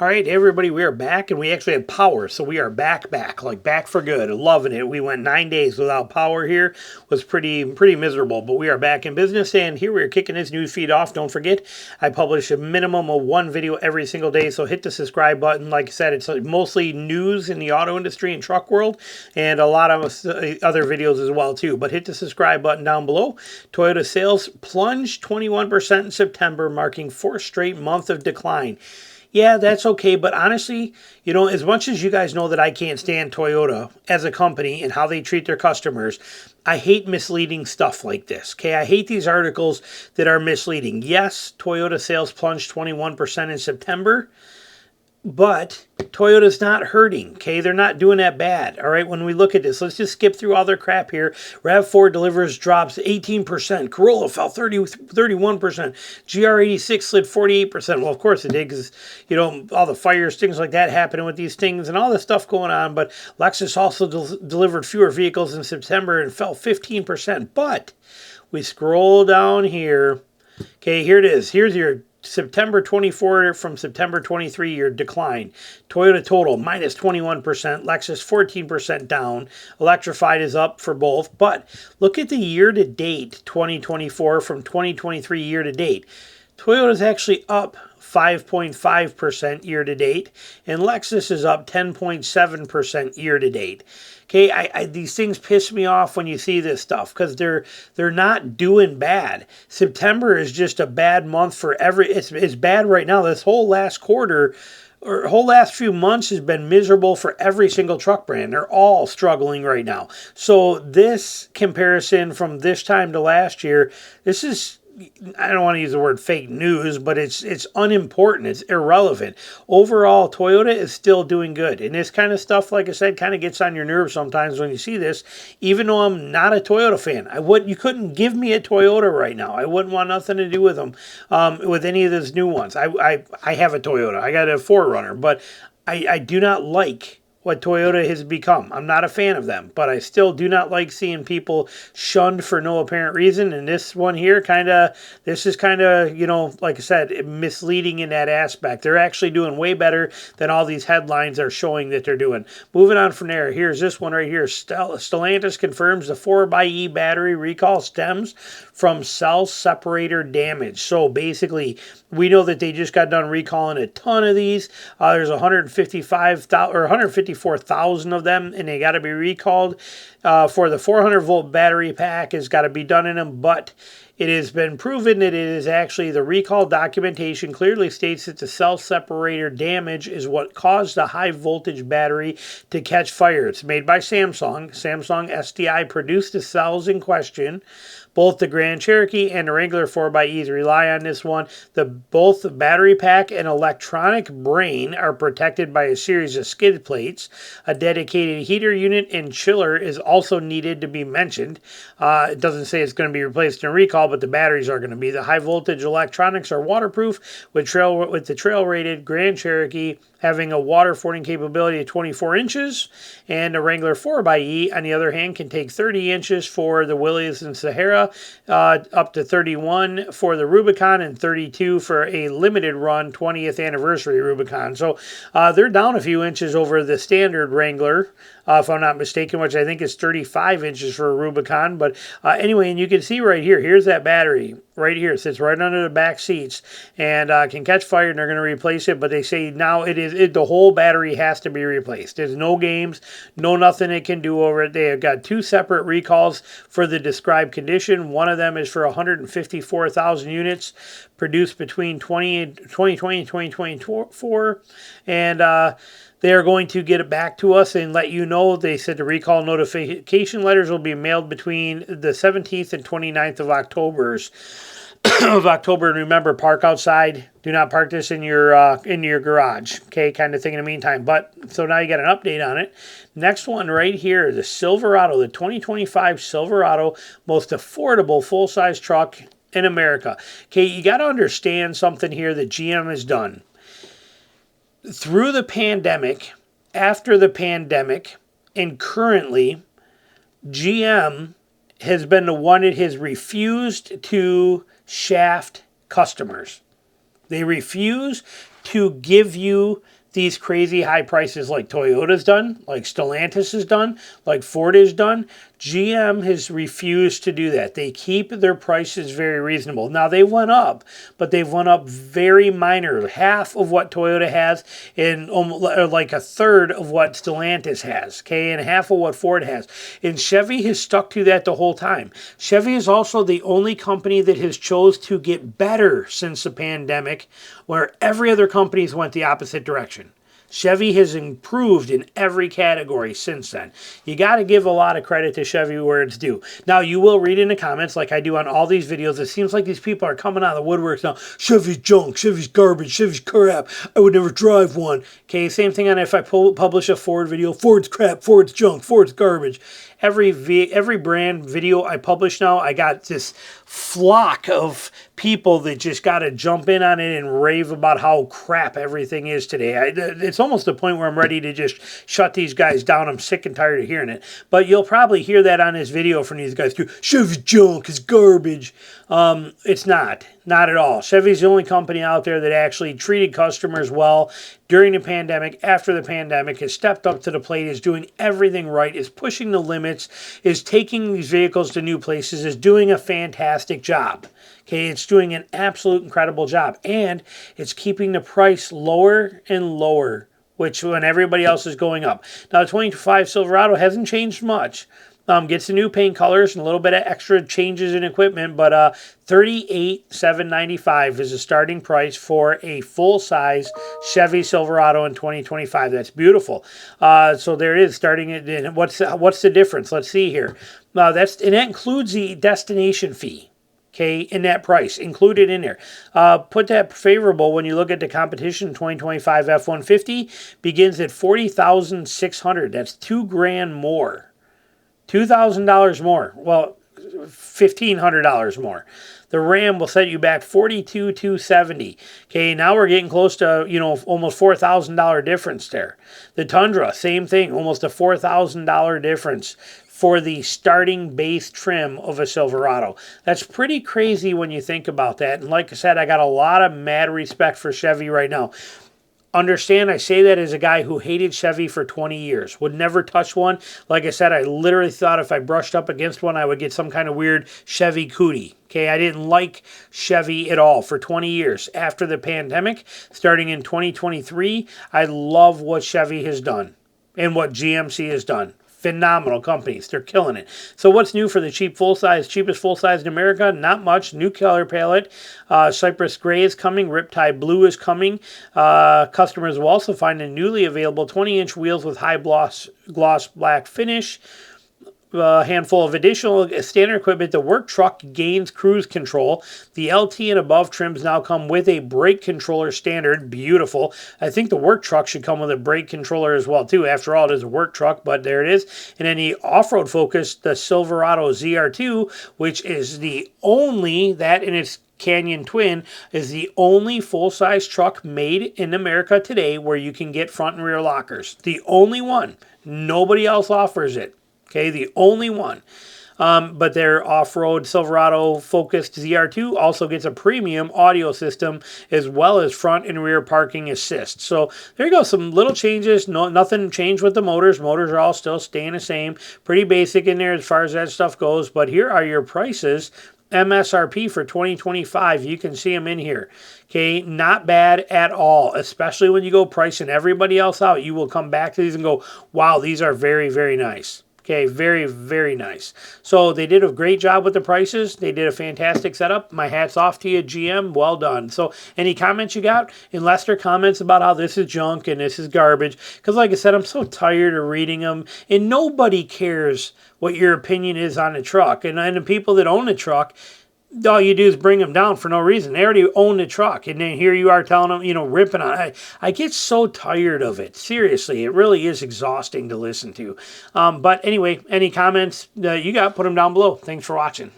All right, everybody, we are back, and we actually have power, so we are back, like back for good. Loving it. We went 9 days without power here. Was pretty miserable, but we are back in business, and here we are kicking this news feed off. Don't forget, I publish a minimum of one video every single day, so hit the subscribe button. Like I said, it's mostly news in the auto industry and truck world, and a lot of other videos as well too. But hit the subscribe button down below. Toyota sales plunged 21% in September, marking fourth straight month of decline. Yeah, that's okay, but honestly, as much as you guys know that I can't stand Toyota as a company and how they treat their customers, I hate misleading stuff like this, okay? I hate these articles that are misleading. Yes, Toyota sales plunged 21% in September, but Toyota's not hurting, okay? They're not doing that bad, all right? When we look at this, let's just skip through all their crap here. RAV4 delivers drops 18%. Corolla fell 31%. GR86 slid 48%. Well, of course it did because, all the fires, things like that happening with these things and all this stuff going on. But Lexus also delivered fewer vehicles in September and fell 15%. But we scroll down here. Okay, here it is. Here's your September 24 from September 23, your decline. Toyota total minus 21%, Lexus 14% down. Electrified is up for both. But look at the year-to-date 2024 from 2023 year-to-date. Toyota's actually up 5.5% year-to-date, and Lexus is up 10.7% year-to-date. Okay, these things piss me off when you see this stuff because they're not doing bad. September is just a bad month for it's bad right now. This whole last quarter or whole last few months has been miserable for every single truck brand. They're all struggling right now. So this comparison from this time to last year, this is, I don't want to use the word fake news, but it's unimportant. It's irrelevant. Overall, Toyota is still doing good. And this kind of stuff, like I said, kind of gets on your nerves sometimes when you see this. Even though I'm not a Toyota fan, you couldn't give me a Toyota right now. I wouldn't want nothing to do with them, with any of those new ones. I have a Toyota. I got a 4Runner, but I do not like what Toyota has become. I'm not a fan of them, but I still do not like seeing people shunned for no apparent reason. And this one here, this is kind of, like I said, misleading in that aspect. They're actually doing way better than all these headlines are showing that they're doing. Moving on from there, here's this one right here. Stellantis confirms the 4xe battery recall stems from cell separator damage. So basically, we know that they just got done recalling a ton of these. There's 154,000 of them, and they got to be recalled. For the 400-volt battery pack has got to be done in them, but it has been proven that it is actually the recall documentation clearly states that the cell separator damage is what caused the high voltage battery to catch fire. It's made by Samsung. Samsung SDI produced the cells in question. Both the Grand Cherokee and the Wrangler 4xEs rely on this one. Both the battery pack and electronic brain are protected by a series of skid plates. A dedicated heater unit and chiller is also needed to be mentioned. It doesn't say it's going to be replaced in recall, but the batteries are going to be. The high voltage electronics are waterproof with the trail-rated Grand Cherokee having a water fording capability of 24 inches, and the Wrangler 4xE, on the other hand, can take 30 inches for the Willys and Sahara, up to 31 for the Rubicon, and 32 for a limited run 20th anniversary Rubicon. So they're down a few inches over the standard Wrangler, if I'm not mistaken, which I think is 35 inches for a Rubicon. But anyway, and you can see right here, here's that battery right here. It sits right under the back seats and can catch fire, and they're going to replace it. But they say now the whole battery has to be replaced. There's no games, no nothing it can do over it. They have got two separate recalls for the described condition. One of them is for 154,000 units produced between 2020 and 2024. And they are going to get it back to us and let you know. They said the recall notification letters will be mailed between the 17th and 29th of October. And remember, park outside. Do not park this in your garage. Okay, kind of thing in the meantime. But so now you got an update on it. Next one right here, the Silverado, the 2025 Silverado, most affordable full-size truck in America. Okay, you got to understand something here that GM has done. Through the pandemic, after the pandemic, and currently, GM has been the one that has refused to shaft customers. They refuse to give you these crazy high prices like Toyota's done, like Stellantis has done, like Ford has done. GM has refused to do that. They keep their prices very reasonable. Now they went up, but they've went up very minor, half of what Toyota has, and like a third of what Stellantis has, okay, and half of what Ford has. And Chevy has stuck to that the whole time. Chevy is also the only company that has chose to get better since the pandemic, where every other company's went the opposite direction. Chevy has improved in every category since then. You got to give a lot of credit to Chevy where it's due. Now, you will read in the comments, like I do on all these videos, it seems like these people are coming out of the woodworks now. Chevy's junk, Chevy's garbage, Chevy's crap. I would never drive one. Okay, same thing on if I publish a Ford video. Ford's crap, Ford's junk, Ford's garbage. Every brand video I publish now, I got this flock of people that just got to jump in on it and rave about how crap everything is today. It's almost the point where I'm ready to just shut these guys down. I'm sick and tired of hearing it. But you'll probably hear that on this video from these guys too. Chevy's junk is garbage. It's not at all. Chevy's the only company out there that actually treated customers well during the pandemic, after the pandemic, has stepped up to the plate, is doing everything right, is pushing the limits, is taking these vehicles to new places, is doing a fantastic job. Okay, it's doing an absolute incredible job, and it's keeping the price lower and lower, which when everybody else is going up. Now, the 25 Silverado hasn't changed much. Gets the new paint colors and a little bit of extra changes in equipment, but $38,795 is the starting price for a full-size Chevy Silverado in 2025. That's beautiful. So there it is, starting at what's the difference? Let's see here. That includes the destination fee. Okay, in that price, included in there. Put that favorable when you look at the competition. 2025 F-150 begins at $40,600. That's $2,000 more. $2,000 more. Well, $1,500 more. The Ram will set you back $42,270. Okay, now we're getting close to, almost $4,000 difference there. The Tundra, same thing, almost a $4,000 difference for the starting base trim of a Silverado. That's pretty crazy when you think about that. And like I said, I got a lot of mad respect for Chevy right now. Understand, I say that as a guy who hated Chevy for 20 years. Would never touch one. Like I said, I literally thought if I brushed up against one, I would get some kind of weird Chevy cootie. Okay, I didn't like Chevy at all for 20 years. After the pandemic, starting in 2023, I love what Chevy has done and what GMC has done. Phenomenal companies. They're killing it. So what's new for the cheapest full-size in America? Not much. New color palette. Cypress Gray is coming. Riptide Blue is coming. Customers will also find a newly available 20-inch wheels with high gloss black finish. A handful of additional standard equipment. The work truck gains cruise control. The LT and above trims now come with a brake controller standard. Beautiful. I think the work truck should come with a brake controller as well too. After all, it is a work truck, but there it is. And then the off-road focus, the Silverado ZR2, which is the only, that in its Canyon Twin, is the only full-size truck made in America today where you can get front and rear lockers. The only one. Nobody else offers it. Okay, the only one. But their off-road Silverado focused ZR2 also gets a premium audio system as well as front and rear parking assist. So there you go, some little changes. Nothing changed with the motors. Motors are all still staying the same. Pretty basic in there as far as that stuff goes. But here are your prices. MSRP for 2025. You can see them in here. Okay, not bad at all, especially when you go pricing everybody else out. You will come back to these and go, wow, these are very, very nice. Okay, very, very nice. So they did a great job with the prices. They did a fantastic setup. My hat's off to you, GM. Well done. So any comments you got? And Lester comments about how this is junk and this is garbage. Because like I said, I'm so tired of reading them. And nobody cares what your opinion is on the truck. And the people that own the truck, all you do is bring them down for no reason. They already own the truck. And then here you are telling them, ripping on it. I get so tired of it. Seriously, it really is exhausting to listen to. But anyway, any comments you got, put them down below. Thanks for watching.